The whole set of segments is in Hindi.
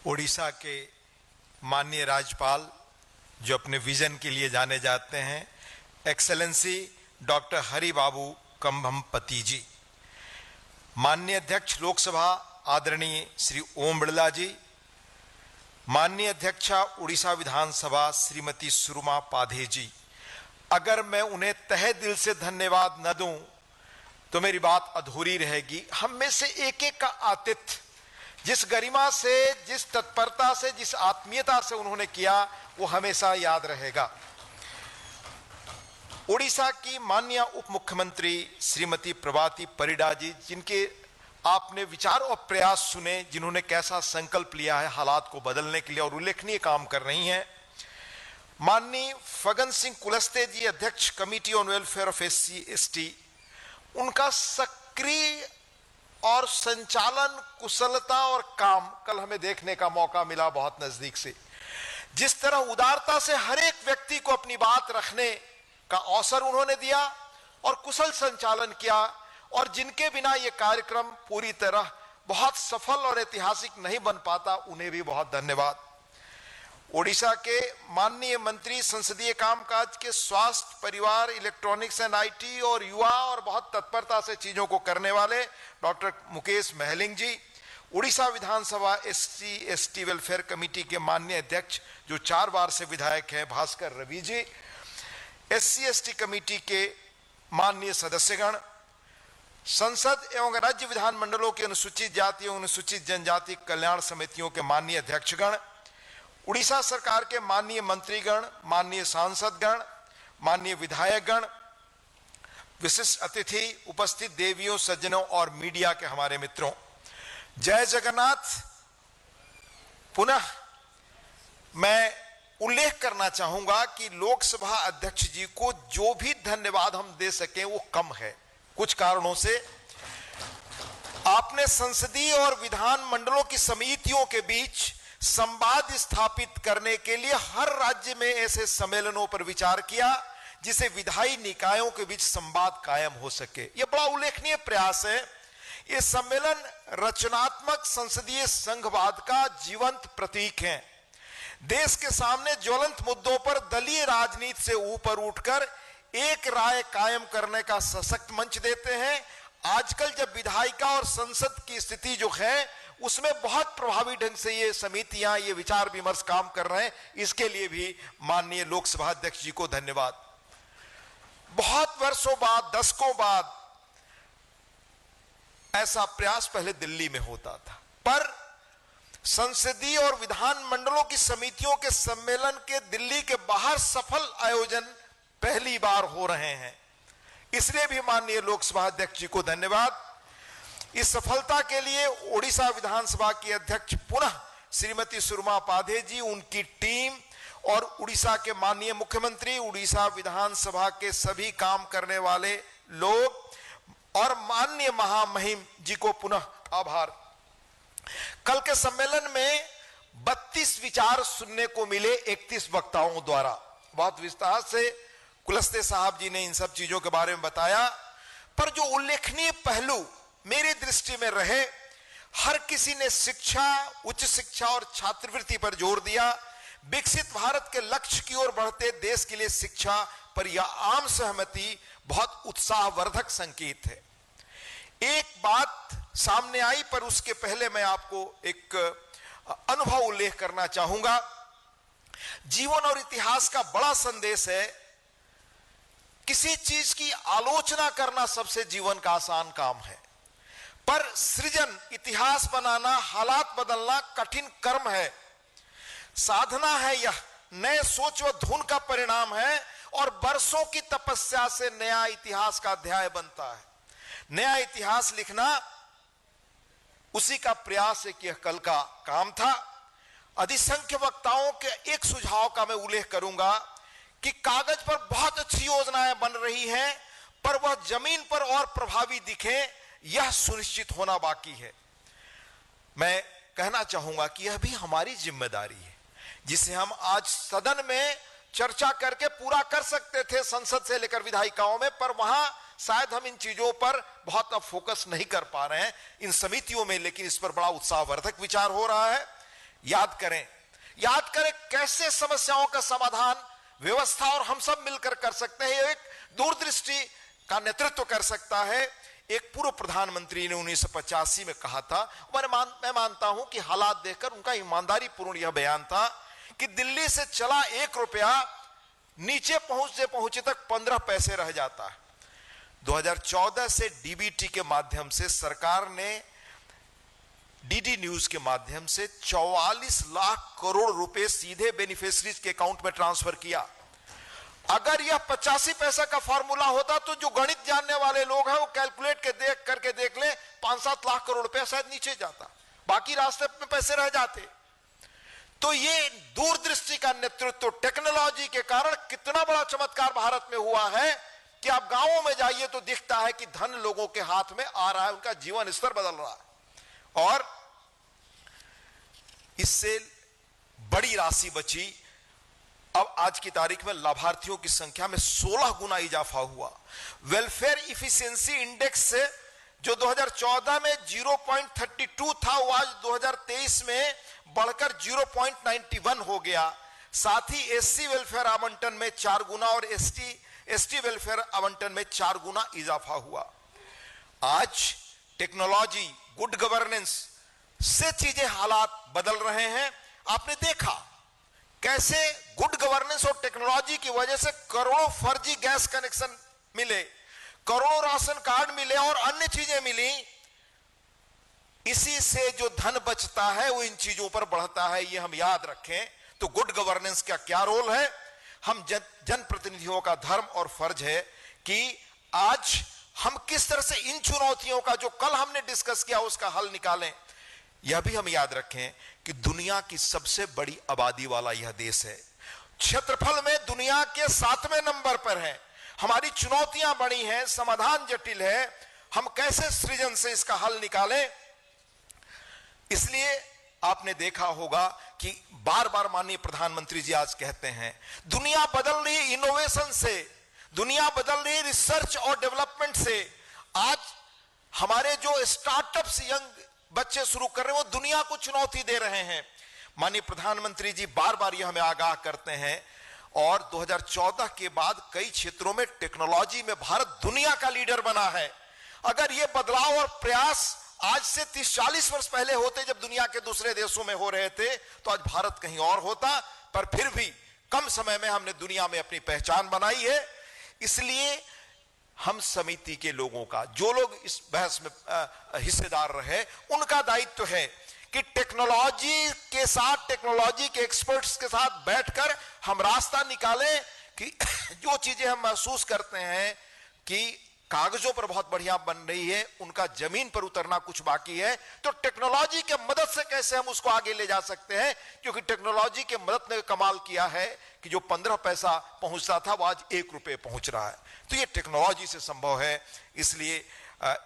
ओडिशा के माननीय राज्यपाल जो अपने विजन के लिए जाने जाते हैं, एक्सेलेंसी डॉक्टर हरि बाबू कंभमपति जी, माननीय अध्यक्ष लोकसभा आदरणीय श्री ओम बिड़ला जी, माननीय अध्यक्षा उड़ीसा विधानसभा श्रीमती सुरमा पाधे जी, अगर मैं उन्हें तहे दिल से धन्यवाद न दूं तो मेरी बात अधूरी रहेगी। हम में से एक एक का आतिथ्य जिस गरिमा से, जिस तत्परता से, जिस आत्मीयता से उन्होंने किया वो हमेशा याद रहेगा। ओडिशा की माननीय उप मुख्यमंत्री श्रीमती प्रभाती परिडा जी, जिनके आपने विचार और प्रयास सुने, जिन्होंने कैसा संकल्प लिया है हालात को बदलने के लिए और उल्लेखनीय काम कर रही हैं। माननीय फगन सिंह कुलस्ते जी, अध्यक्ष committee on welfare of SC/ST, उनका सक्रिय और संचालन कुशलता और काम कल हमें देखने का मौका मिला बहुत नजदीक से। जिस तरह उदारता से हर एक व्यक्ति को अपनी बात रखने का अवसर उन्होंने दिया और कुशल संचालन किया, और जिनके बिना यह कार्यक्रम पूरी तरह बहुत सफल और ऐतिहासिक नहीं बन पाता, उन्हें भी बहुत धन्यवाद। ओडिशा के माननीय मंत्री संसदीय कामकाज के स्वास्थ्य, परिवार, इलेक्ट्रॉनिक्स एंड IT और युवा और बहुत तत्परता से चीजों को करने वाले डॉक्टर मुकेश महलिंग जी, उड़ीसा विधानसभा SC/ST वेलफेयर कमेटी के माननीय अध्यक्ष जो 4 बार से विधायक हैं भास्कर रवि जी, SC/ST कमेटी के माननीय सदस्यगण, संसद एवं राज्य विधानमंडलों के अनुसूचित जाति एवं अनुसूचित जनजाति कल्याण समितियों के माननीय अध्यक्षगण, उड़ीसा सरकार के माननीय मंत्रीगण, माननीय सांसदगण, माननीय विधायकगण, विशिष्ट अतिथि, उपस्थित देवियों, सज्जनों और मीडिया के हमारे मित्रों, जय जगन्नाथ। पुनः मैं उल्लेख करना चाहूंगा कि लोकसभा अध्यक्ष जी को जो भी धन्यवाद हम दे सकें वो कम है। कुछ कारणों से आपने संसदीय और विधान मंडलों की समितियों के बीच संवाद स्थापित करने के लिए हर राज्य में ऐसे सम्मेलनों पर विचार किया जिसे विधायी निकायों के बीच संवाद कायम हो सके। यह बड़ा उल्लेखनीय प्रयास है। ये सम्मेलन रचनात्मक संसदीय संघवाद का जीवंत प्रतीक है। देश के सामने ज्वलंत मुद्दों पर दलीय राजनीति से ऊपर उठकर एक राय कायम करने का सशक्त मंच देते हैं। आजकल जब विधायिका और संसद की स्थिति जो है उसमें बहुत प्रभावी ढंग से ये समितियां, ये विचार विमर्श काम कर रहे हैं, इसके लिए भी माननीय लोकसभा अध्यक्ष जी को धन्यवाद। बहुत वर्षों बाद, दशकों बाद ऐसा प्रयास पहले दिल्ली में होता था, पर संसदीय और विधान मंडलों की समितियों के सम्मेलन के दिल्ली के बाहर सफल आयोजन पहली बार हो रहे हैं। इसलिए भी माननीय लोकसभा अध्यक्ष जी को धन्यवाद। इस सफलता के लिए ओडिशा विधानसभा की अध्यक्ष पुनः श्रीमती सुरमा पाधे जी, उनकी टीम और उड़ीसा के माननीय मुख्यमंत्री, उड़ीसा विधानसभा के सभी काम करने वाले लोग और माननीय महामहिम जी को पुनः आभार। कल के सम्मेलन में 32 विचार सुनने को मिले 31 वक्ताओं द्वारा। बहुत विस्तार से कुलस्ते साहब जी ने इन सब चीजों के बारे में बताया, पर जो उल्लेखनीय पहलू मेरी दृष्टि में रहे, हर किसी ने शिक्षा, उच्च शिक्षा और छात्रवृत्ति पर जोर दिया। विकसित भारत के लक्ष्य की ओर बढ़ते देश के लिए शिक्षा पर यह आम सहमति बहुत उत्साहवर्धक संकेत है। एक बात सामने आई, पर उसके पहले मैं आपको एक अनुभव उल्लेख करना चाहूंगा। जीवन और इतिहास का बड़ा संदेश है, किसी चीज की आलोचना करना सबसे जीवन का आसान काम है, पर सृजन, इतिहास बनाना, हालात बदलना कठिन कर्म है, साधना है। यह नए सोच व धुन का परिणाम है और बरसों की तपस्या से नया इतिहास का अध्याय बनता है। नया इतिहास लिखना उसी का प्रयास है कि यह कल का काम था। अधिसंख्य वक्ताओं के एक सुझाव का मैं उल्लेख करूंगा कि कागज पर बहुत अच्छी योजनाएं बन रही हैं, पर वह जमीन पर और प्रभावी दिखे, यह सुनिश्चित होना बाकी है। मैं कहना चाहूंगा कि यह भी हमारी जिम्मेदारी है, जिसे हम आज सदन में चर्चा करके पूरा कर सकते थे संसद से लेकर विधायिकाओं में, पर वहां शायद हम इन चीजों पर बहुत अब फोकस नहीं कर पा रहे हैं इन समितियों में, लेकिन इस पर बड़ा उत्साहवर्धक विचार हो रहा है। याद करें कैसे समस्याओं का समाधान व्यवस्था और हम सब मिलकर कर सकते हैं। एक दूरदृष्टि का नेतृत्व कर सकता है। एक पूर्व प्रधानमंत्री ने 1985 में कहा था, मैं मानता हूं कि हालात देखकर उनका ईमानदारी पूर्ण यह बयान था कि दिल्ली से चला 1 रुपया नीचे पहुंचे तक 15 पैसे रह जाता है। 2014 से डीबीटी के माध्यम से सरकार ने डीडी न्यूज के माध्यम से 44 लाख करोड़ रुपए सीधे बेनिफिशरीज के अकाउंट में ट्रांसफर किया। अगर यह 85 पैसा का फॉर्मूला होता तो जो गणित जानने वाले लोग हैं वो कैलकुलेट करके देख ले, 5-7 लाख करोड़ रुपया शायद नीचे जाता, बाकी रास्ते में पैसे रह जाते। तो ये दूरदृष्टि का नेतृत्व टेक्नोलॉजी के कारण कितना बड़ा चमत्कार भारत में हुआ है कि आप गांवों में जाइए तो दिखता है कि धन लोगों के हाथ में आ रहा है, उनका जीवन स्तर बदल रहा है। और इससे बड़ी राशि बची। अब आज की तारीख में लाभार्थियों की संख्या में 16 गुना इजाफा हुआ। वेलफेयर इफिशिएंसी इंडेक्स से जो 2014 में 0.32 था वो आज 2023 में बढ़कर 0.91 हो गया। साथ ही एससी वेलफेयर आवंटन में 4 गुना और एसटी वेलफेयर आवंटन में 4 गुना इजाफा हुआ। आज टेक्नोलॉजी, गुड गवर्नेंस से चीजें हालात बदल रहे हैं। आपने देखा कैसे गुड गवर्नेंस और टेक्नोलॉजी की वजह से करोड़ों फर्जी गैस कनेक्शन मिले, करोड़ों राशन कार्ड मिले और अन्य चीजें मिली। इसी से जो धन बचता है वो इन चीजों पर बढ़ता है, ये हम याद रखें। तो गुड गवर्नेंस का क्या रोल है? हम जनप्रतिनिधियों का धर्म और फर्ज है कि आज हम किस तरह से इन चुनौतियों का जो कल हमने डिस्कस किया उसका हल निकालें। यह भी हम याद रखें कि दुनिया की सबसे बड़ी आबादी वाला यह देश है, क्षेत्रफल में दुनिया के 7वें नंबर पर है। हमारी चुनौतियां बड़ी हैं, समाधान जटिल है, हम कैसे सृजन से इसका हल निकालें। इसलिए आपने देखा होगा कि बार बार माननीय प्रधानमंत्री जी आज कहते हैं दुनिया बदल रही इनोवेशन से, दुनिया बदल रही रिसर्च और डेवलपमेंट से। आज हमारे जो स्टार्टअप्स यंग बच्चे शुरू कर रहे हैं वो दुनिया को चुनौती दे रहे हैं। माननीय प्रधानमंत्री जी बार बार यह हमें आगाह करते हैं और 2014 के बाद कई क्षेत्रों में टेक्नोलॉजी में भारत दुनिया का लीडर बना है। अगर ये बदलाव और प्रयास आज से 30-40 वर्ष पहले होते जब दुनिया के दूसरे देशों में हो रहे थे तो आज भारत कहीं और होता, पर फिर भी कम समय में हमने दुनिया में अपनी पहचान बनाई है। इसलिए हम समिति के लोगों का, जो लोग इस बहस में हिस्सेदार रहे, उनका दायित्व है कि टेक्नोलॉजी के साथ, टेक्नोलॉजी के एक्सपर्ट्स के साथ बैठकर हम रास्ता निकालें कि जो चीजें हम महसूस करते हैं कि कागजों पर बहुत बढ़िया बन रही है, उनका जमीन पर उतरना कुछ बाकी है, तो टेक्नोलॉजी के मदद से कैसे हम उसको आगे ले जा सकते हैं। क्योंकि टेक्नोलॉजी के मदद ने कमाल किया है कि जो 15 पैसा पहुंचता था वो आज 1 रुपये पहुंच रहा है। तो ये टेक्नोलॉजी से संभव है। इसलिए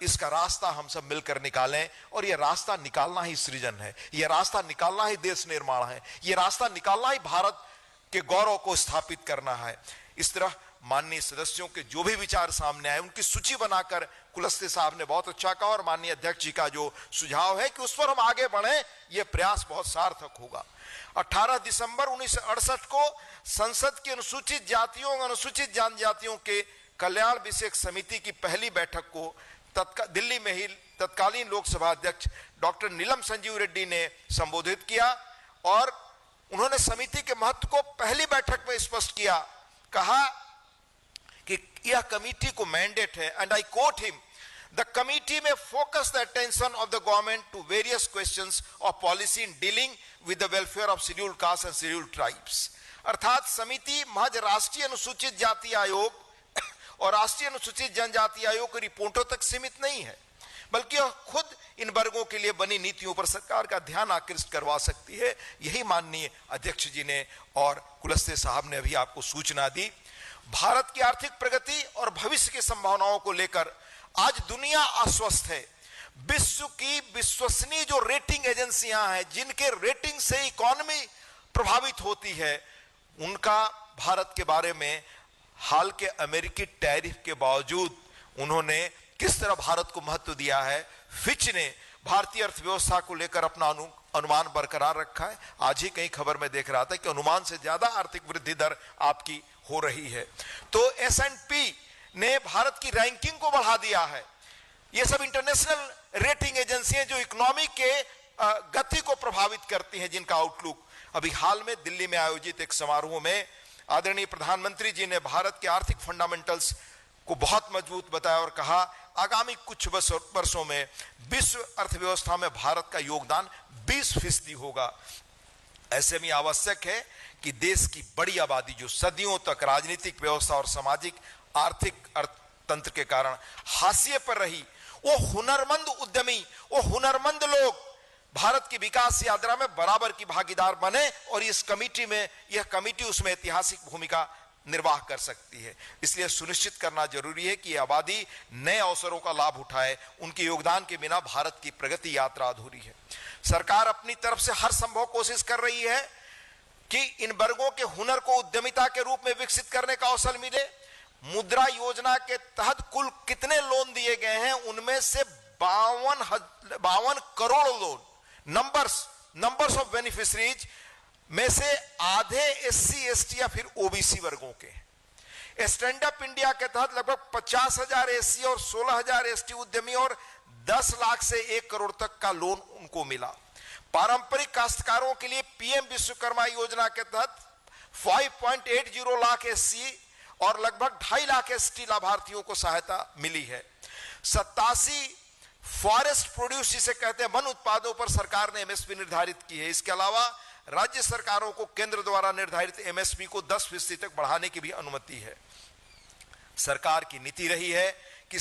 इसका रास्ता हम सब मिलकर निकालें और ये रास्ता निकालना ही सृजन है, ये रास्ता निकालना ही देश निर्माण है, ये रास्ता निकालना ही भारत के गौरव को स्थापित करना है। इस तरह माननीय सदस्यों के जो भी विचार सामने आए उनकी सूची बनाकर कुलस्ते साहब ने बहुत अच्छा कहा और माननीय अध्यक्ष जी का जो सुझाव है कि उस पर हम आगे बढ़ें, यह प्रयास बहुत सार्थक होगा। 18 दिसंबर 1968 को संसद की अनुसूचित जातियों और अनुसूचित जनजातियों के कल्याण विषयक समिति की पहली बैठक को दिल्ली में ही तत्कालीन लोकसभा अध्यक्ष डॉक्टर नीलम संजीव रेड्डी ने संबोधित किया और उन्होंने समिति के महत्व को पहली बैठक में स्पष्ट किया। कहा कि यह कमेटी को मैंडेट है, and I quote him, the committee may focus the attention of the government to various questions of policy in dealing with the welfare of scheduled caste and scheduled tribes. अर्थात समिति महज राष्ट्रीय अनुसूचित जाति आयोग और राष्ट्रीय अनुसूचित जनजाति आयोग की रिपोर्टों तक सीमित नहीं है, बल्कि यह खुद इन वर्गों के लिए बनी नीतियों पर सरकार का ध्यान आकृष्ट करवा सकती है। यही माननीय अध्यक्ष जी ने और कुलस्ते साहब ने अभी आपको सूचना दी। भारत की आर्थिक प्रगति और भविष्य की संभावनाओं को लेकर आज दुनिया आश्वस्त है। विश्व की विश्वसनीय जो रेटिंग एजेंसियां हैं, जिनके रेटिंग से इकोनॉमी प्रभावित होती है, उनका भारत के बारे में हाल के अमेरिकी टैरिफ के बावजूद उन्होंने किस तरह भारत को महत्व दिया है। फिच ने भारतीय अर्थव्यवस्था को लेकर अपना अनुमान बरकरार रखा है। आज ही कहीं खबर में देख रहा था कि अनुमान से ज्यादा आर्थिक वृद्धि दर आपकी हो रही है। तो S&P ने भारत की रैंकिंग को बढ़ा दिया है। ये सब इंटरनेशनल रेटिंग एजेंसियां जो इकोनॉमी के गति को प्रभावित करती हैं, जिनका आउटलुक। अभी हाल में दिल्ली में आयोजित एक समारोह में आदरणीय प्रधानमंत्री जी ने भारत के आर्थिक फंडामेंटल्स को बहुत मजबूत बताया और कहा आगामी कुछ वर्षों में विश्व अर्थव्यवस्था में भारत का योगदान 20% होगा। ऐसे में आवश्यक है कि देश की बड़ी आबादी जो सदियों तक राजनीतिक व्यवस्था और सामाजिक आर्थिक अर्थतंत्र के कारण हाशिए पर रही, वो हुनरमंद उद्यमी, वो हुनरमंद लोग भारत की विकास यात्रा में बराबर की भागीदार बने और इस कमेटी में, यह कमेटी उसमें ऐतिहासिक भूमिका निर्वाह कर सकती है। इसलिए सुनिश्चित करना जरूरी है कि आबादी नए अवसरों का लाभ उठाए। उनके योगदान के बिना भारत की प्रगति यात्रा अधूरी है। सरकार अपनी तरफ से हर संभव कोशिश कर रही है कि इन वर्गों के हुनर को उद्यमिता के रूप में विकसित करने का अवसर मिले। मुद्रा योजना के तहत कुल कितने लोन दिए गए हैं, उनमें से 52 crore loan numbers of beneficiaries में से आधे SC ST या फिर OBC वर्गों के। स्टैंड अप इंडिया के तहत लगभग 50,000 SC और 16,000 ST उद्यमी और 10 लाख से 1 करोड़ तक का लोन उनको मिला। पारंपरिक काश्तकारों के लिए PM विश्वकर्मा योजना के तहत 5.80 लाख SC और लगभग 2.5 लाख ST लाभार्थियों को सहायता मिली है। 87 फॉरेस्ट प्रोड्यूस जिसे कहते हैं वन उत्पादों पर सरकार ने MSP निर्धारित की है। इसके अलावा राज्य सरकारों को केंद्र द्वारा निर्धारित MSP को 10% तक बढ़ाने की भी अनुमति है। सरकार की नीति रही है कि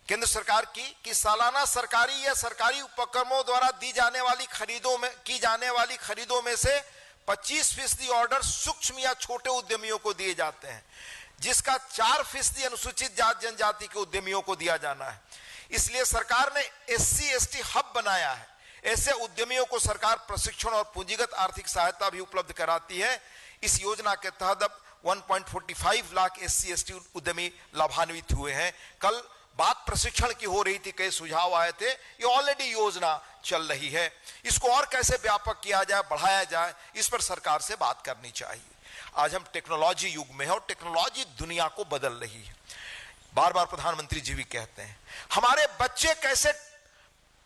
केंद्र सरकार की सालाना सरकारी या सरकारी उपक्रमों द्वारा की जाने वाली खरीदों में से 25% ऑर्डर सूक्ष्म या छोटे उद्यमियों को दिए जाते हैं, जिसका 4% अनुसूचित जाति जनजाति के उद्यमियों को दिया जाना है। इसलिए सरकार ने SC ST हब बनाया है। ऐसे उद्यमियों को सरकार प्रशिक्षण और पूंजीगत आर्थिक सहायता भी उपलब्ध कराती है। इस योजना के तहत अब 1.45 लाख SC ST उद्यमी लाभान्वित हुए हैं। कल बात प्रशिक्षण की हो रही थी, कई सुझाव आए थे। ये ऑलरेडी योजना चल रही है। इसको और कैसे व्यापक किया जाए, बढ़ाया जाए, इस पर सरकार से बात करनी चाहिए। आज हम टेक्नोलॉजी युग में है और टेक्नोलॉजी दुनिया को बदल रही है। बार बार प्रधानमंत्री जी भी कहते हैं हमारे बच्चे कैसे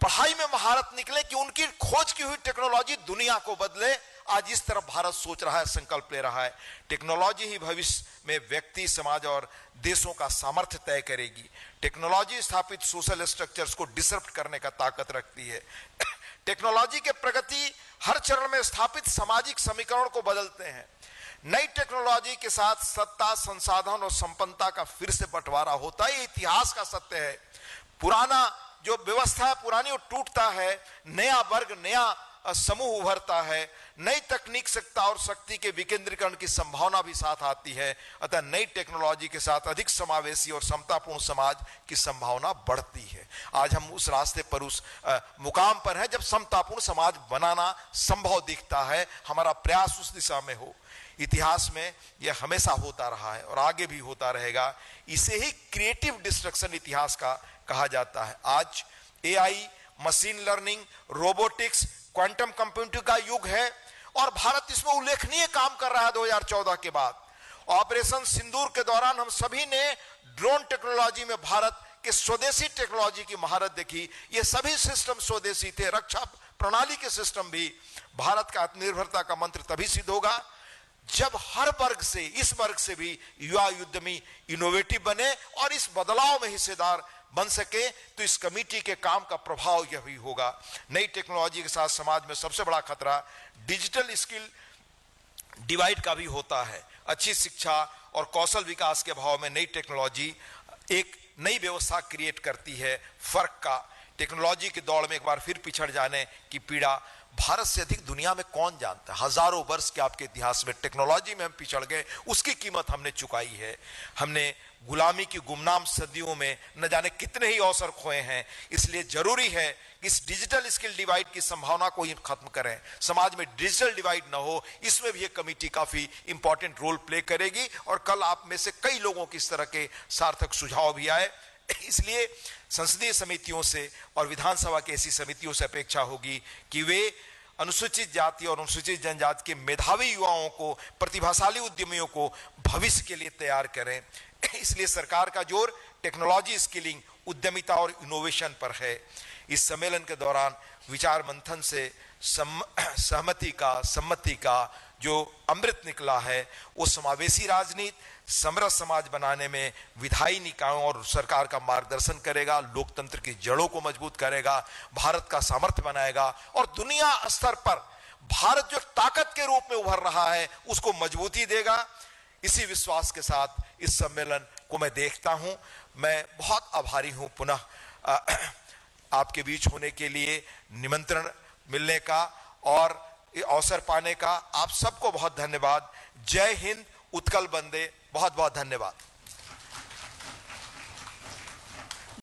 पढ़ाई में महारत निकले कि उनकी खोज की हुई टेक्नोलॉजी दुनिया को बदले। आज इस तरफ भारत सोच रहा है, संकल्प ले रहा है। टेक्नोलॉजी ही भविष्य में व्यक्ति, समाज और देशों का सामर्थ्य तय करेगी। टेक्नोलॉजी स्थापित सोशल स्ट्रक्चर्स को डिसरप्ट करने का ताकत रखती है। टेक्नोलॉजी के प्रगति हर चरण में स्थापित सामाजिक समीकरण को बदलते हैं। नई टेक्नोलॉजी के साथ सत्ता, संसाधन और संपन्नता का फिर से बंटवारा होता है। ये इतिहास का सत्य है। पुराना जो व्यवस्था है पुरानी वो टूटता है, नया वर्ग, नया समूह उभरता है। नई तकनीक, सत्ता और शक्ति के विकेंद्रीकरण की संभावना भी साथ आती है। अतः नई टेक्नोलॉजी के साथ अधिक समावेशी और समतापूर्ण समाज की संभावना बढ़ती है। आज हम उस रास्ते पर, उस मुकाम पर हैं जब समतापूर्ण समाज बनाना संभव दिखता है। हमारा प्रयास उस दिशा में हो। इतिहास में यह हमेशा होता रहा है और आगे भी होता रहेगा। इसे ही क्रिएटिव डिस्ट्रक्शन इतिहास का कहा जाता है। आज AI, machine learning, robotics, quantum computing का युग है और भारत इसमें उल्लेखनीय काम कर रहा है। 2014 के बाद ऑपरेशन सिंदूर के दौरान हम सभी ने ड्रोन टेक्नोलॉजी में भारत के स्वदेशी टेक्नोलॉजी की महारत देखी। ये सभी सिस्टम स्वदेशी थे। रक्षा प्रणाली के सिस्टम भी। भारत का आत्मनिर्भरता का मंत्र तभी सिद्ध होगा जब हर वर्ग से, इस वर्ग से भी युवा उद्यमी इनोवेटिव बने और इस बदलाव में हिस्सेदार बन सके। तो इस कमेटी के काम का प्रभाव यह भी होगा। नई टेक्नोलॉजी के साथ समाज में सबसे बड़ा खतरा डिजिटल स्किल डिवाइड का भी होता है। अच्छी शिक्षा और कौशल विकास के अभाव में नई टेक्नोलॉजी एक नई व्यवस्था क्रिएट करती है। फर्क का टेक्नोलॉजी की दौड़ में एक बार फिर पिछड़ जाने की पीड़ा भारत से अधिक दुनिया में कौन जानता है। हजारों वर्ष के आपके इतिहास में टेक्नोलॉजी में हम पिछड़ गए, उसकी कीमत हमने चुकाई है। हमने गुलामी की गुमनाम सदियों में न जाने कितने ही अवसर खोए हैं। इसलिए जरूरी है कि इस डिजिटल स्किल डिवाइड की संभावना को ही खत्म करें। समाज में डिजिटल डिवाइड न हो, इसमें भी ये कमेटी काफी इंपॉर्टेंट रोल प्ले करेगी। और कल आप में से कई लोगों की इस तरह के सार्थक सुझाव भी आए। इसलिए संसदीय समितियों से और विधानसभा की ऐसी समितियों से अपेक्षा होगी कि वे अनुसूचित जाति और अनुसूचित जनजाति के मेधावी युवाओं को, प्रतिभाशाली उद्यमियों को भविष्य के लिए तैयार करें। इसलिए सरकार का जोर टेक्नोलॉजी स्किलिंग, उद्यमिता और इनोवेशन पर है। इस सम्मेलन के दौरान विचार मंथन से सम्मति का जो अमृत निकला है वो समावेशी राजनीति, समरस समाज बनाने में विधायी निकायों और सरकार का मार्गदर्शन करेगा, लोकतंत्र की जड़ों को मजबूत करेगा, भारत का सामर्थ्य बनाएगा और दुनिया स्तर पर भारत जो ताकत के रूप में उभर रहा है उसको मजबूती देगा। इसी विश्वास के साथ इस सम्मेलन को मैं देखता हूं। मैं बहुत आभारी हूं पुनः आपके बीच होने के लिए, निमंत्रण मिलने का और अवसर पाने का। आप सबको बहुत धन्यवाद। जय हिंद, उत्कल बंदे। बहुत बहुत धन्यवाद।